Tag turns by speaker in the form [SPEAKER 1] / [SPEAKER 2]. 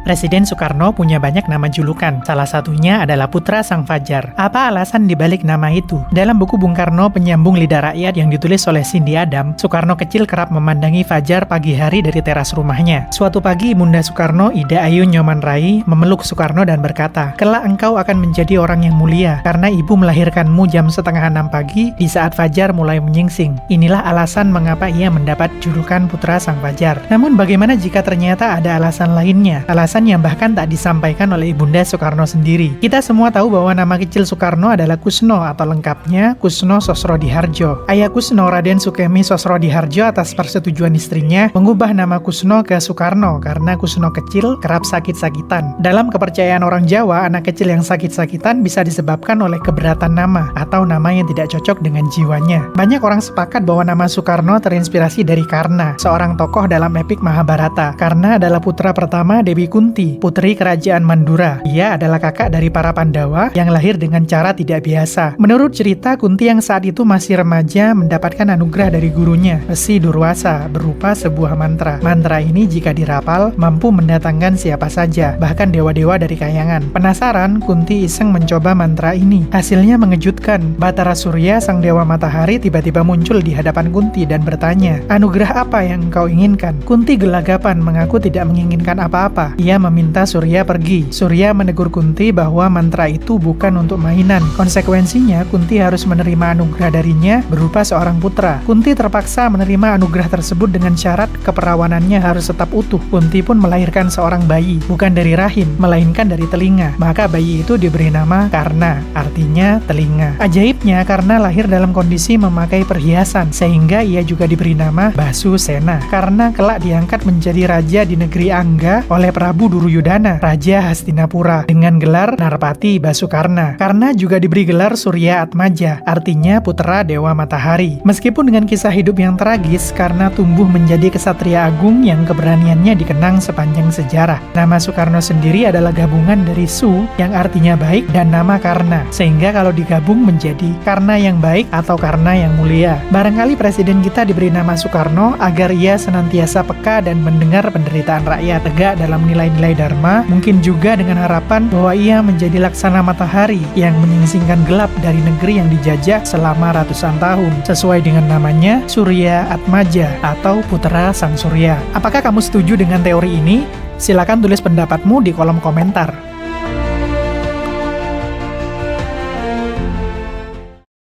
[SPEAKER 1] Presiden Soekarno punya banyak nama julukan, salah satunya adalah Putra Sang Fajar. Apa alasan dibalik nama itu? Dalam buku Bung Karno Penyambung Lidah Rakyat yang ditulis oleh Cindy Adam, Soekarno kecil kerap memandangi fajar pagi hari dari teras rumahnya. Suatu pagi, Bunda Soekarno, Ida Ayu Nyoman Rai, memeluk Soekarno dan berkata, "Kelak engkau akan menjadi orang yang mulia, karena ibu melahirkanmu jam 5:30 pagi di saat fajar mulai menyingsing." Inilah alasan mengapa ia mendapat julukan Putra Sang Fajar. Namun bagaimana jika ternyata ada alasan lainnya? Alasan yang bahkan tak disampaikan oleh Ibunda Soekarno sendiri. Kita semua tahu bahwa nama kecil Soekarno adalah Kusno atau lengkapnya Kusno Sosrodiharjo. Ayah Kusno, Raden Sukemi Sosrodiharjo, atas persetujuan istrinya mengubah nama Kusno ke Soekarno karena Kusno kecil kerap sakit-sakitan. Dalam kepercayaan orang Jawa, anak kecil yang sakit-sakitan bisa disebabkan oleh keberatan nama atau nama yang tidak cocok dengan jiwanya. Banyak orang sepakat bahwa nama Soekarno terinspirasi dari Karna, seorang tokoh dalam epik Mahabharata. Karna adalah putra pertama Dewi Kunti, putri kerajaan Mandura. Ia adalah kakak dari para Pandawa yang lahir dengan cara tidak biasa. Menurut cerita, Kunti yang saat itu masih remaja mendapatkan anugerah dari gurunya, Resi Durwasa, berupa sebuah mantra. Mantra ini jika dirapal, mampu mendatangkan siapa saja, bahkan dewa-dewa dari kayangan. Penasaran, Kunti iseng mencoba mantra ini. Hasilnya mengejutkan. Batara Surya, sang dewa matahari, tiba-tiba muncul di hadapan Kunti dan bertanya, "Anugerah apa yang engkau inginkan?" Kunti gelagapan mengaku tidak menginginkan apa-apa. Ia meminta Surya pergi. Surya menegur Kunti bahwa mantra itu bukan untuk mainan. Konsekuensinya, Kunti harus menerima anugerah darinya berupa seorang putra. Kunti terpaksa menerima anugerah tersebut dengan syarat keperawanannya harus tetap utuh. Kunti pun melahirkan seorang bayi, bukan dari rahim, melainkan dari telinga. Maka bayi itu diberi nama Karna, artinya telinga. Ajaibnya, Karna lahir dalam kondisi memakai perhiasan, sehingga ia juga diberi nama Basu Sena. Karna kelak diangkat menjadi raja di negeri Angga oleh Prabu Duryudana, Raja Hastinapura, dengan gelar Narpati Basukarna. Karna juga diberi gelar Surya Atmaja, artinya putra Dewa Matahari. Meskipun dengan kisah hidup yang tragis, Karna tumbuh menjadi kesatria agung yang keberaniannya dikenang sepanjang sejarah. Nama Soekarno sendiri adalah gabungan dari Su, yang artinya baik, dan nama Karna, sehingga kalau digabung menjadi Karna yang baik atau Karna yang mulia. Barangkali presiden kita diberi nama Soekarno agar ia senantiasa peka dan mendengar penderitaan rakyat, tegak dalam nilai-nilai Dharma, mungkin juga dengan harapan bahwa ia menjadi laksana matahari yang menyingsingkan gelap dari negeri yang dijajah selama ratusan tahun, sesuai dengan namanya Surya Atmaja atau Putra Sang Surya. Apakah kamu setuju dengan teori ini? Silakan tulis pendapatmu di kolom komentar.